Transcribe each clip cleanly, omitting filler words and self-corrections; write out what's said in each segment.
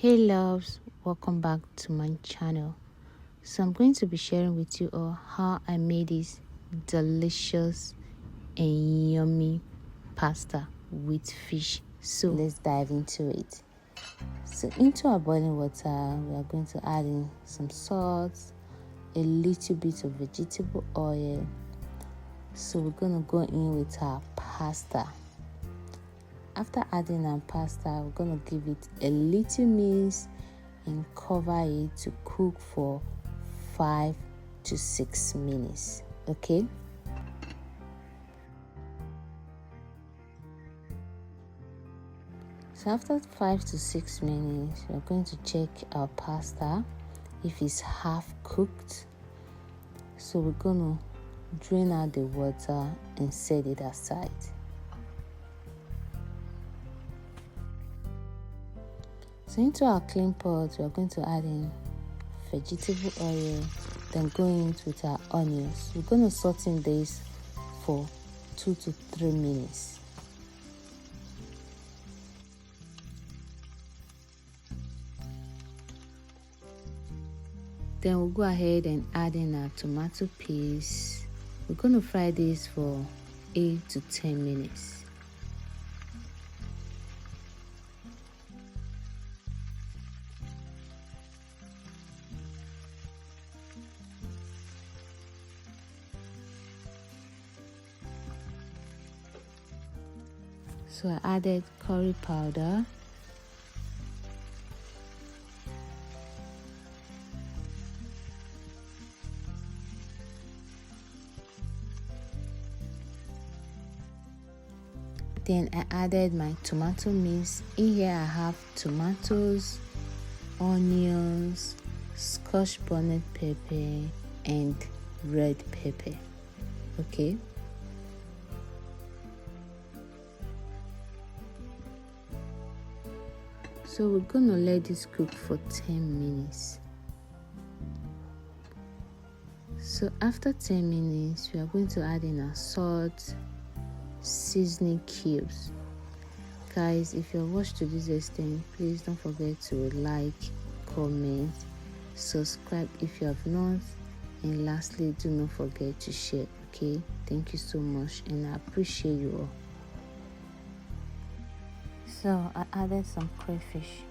Hey loves, welcome back to my channel. So I'm going to be sharing with you all how I made this delicious and yummy pasta with fish. So let's dive into it. So into our boiling water, we are going to add in some salt, a little bit of vegetable oil. So we're going to go in with our pasta. After adding our pasta, we're going to give it a little mix and cover it to cook for 5 to 6 minutes. Okay? So after 5 to 6 minutes, we're going to check our pasta if it's half cooked. So we're going to drain out the water and set it aside. So into our clean pot, we are going to add in vegetable oil, then go in with our onions. We're going to saute this for 2 to 3 minutes. Then we'll go ahead and add in our tomato paste. We're going to fry this for 8 to 10 minutes. So I added curry powder, then I added my tomato mix. In here I have tomatoes, onions, scotch bonnet pepper and red pepper. Okay. So we're gonna let this cook for 10 minutes. So after 10 minutes, we are going to add in our salt, seasoning cubes. Guys, if you're watched to this extent, please don't forget to like, comment, subscribe if you have not, and lastly, do not forget to share. Okay, thank you so much and I appreciate you all. So I added some crayfish.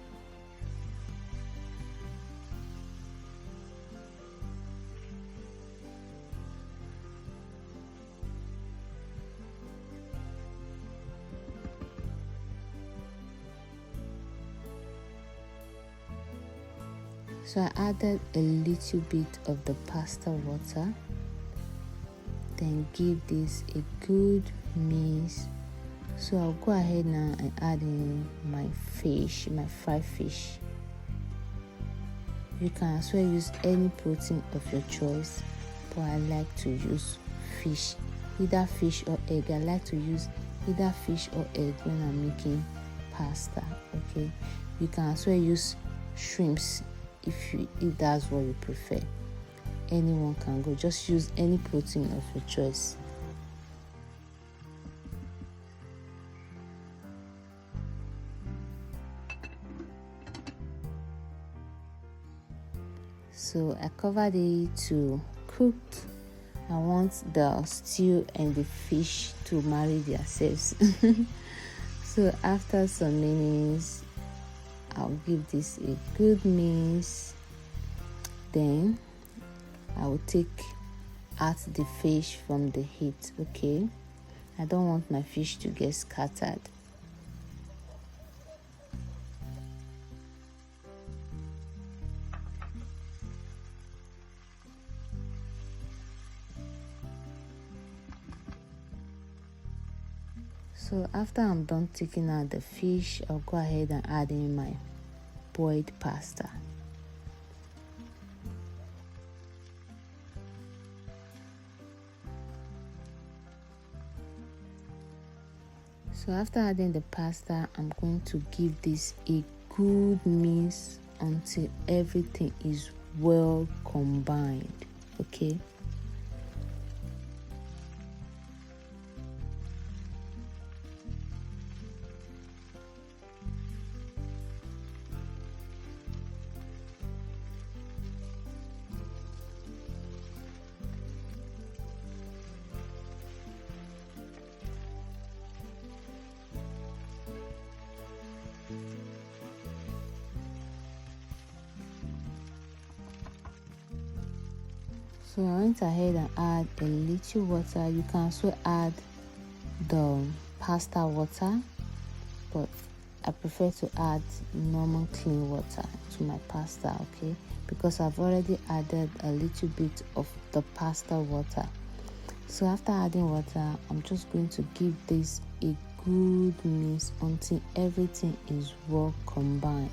So I added a little bit of the pasta water. Then give this a good mix. So I'll go ahead now and add in my fish, my fried fish. You can as well use any protein of your choice, but I like to use fish, either fish or egg. I like to use either fish or egg when I'm making pasta. Okay, you can as well use shrimps if that's what you prefer. Anyone can go, just use any protein of your choice. So I covered it to cook. I want the stew and the fish to marry themselves. So after some minutes, I'll give this a good mix. Then I will take out the fish from the heat. Okay, I don't want my fish to get scattered. So after I'm done taking out the fish, I'll go ahead and add in my boiled pasta. So after adding the pasta, I'm going to give this a good mix until everything is well combined. Okay. So I went ahead and add a little water. You can also add the pasta water, but I prefer to add normal clean water to my pasta, okay, because I've already added a little bit of the pasta water. So after adding water, I'm just going to give this a good mix until everything is well combined.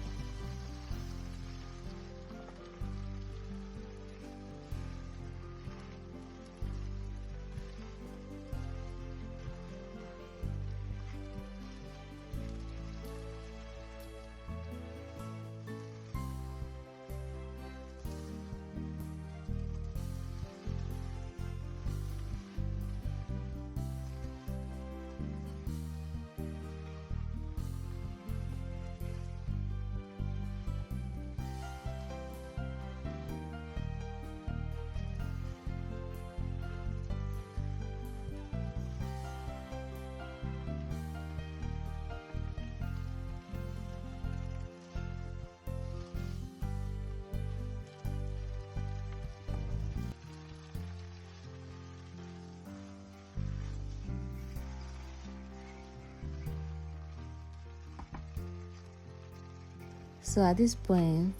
So at this point,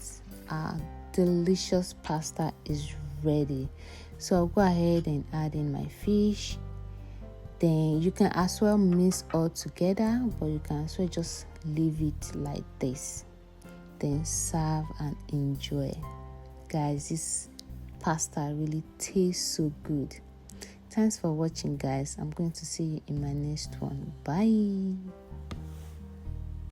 our delicious pasta is ready. So I'll go ahead and add in my fish. Then you can as well mix all together, but you can as well just leave it like this. Then serve and enjoy. Guys, this pasta really tastes so good. Thanks for watching, guys. I'm going to see you in my next one. Bye.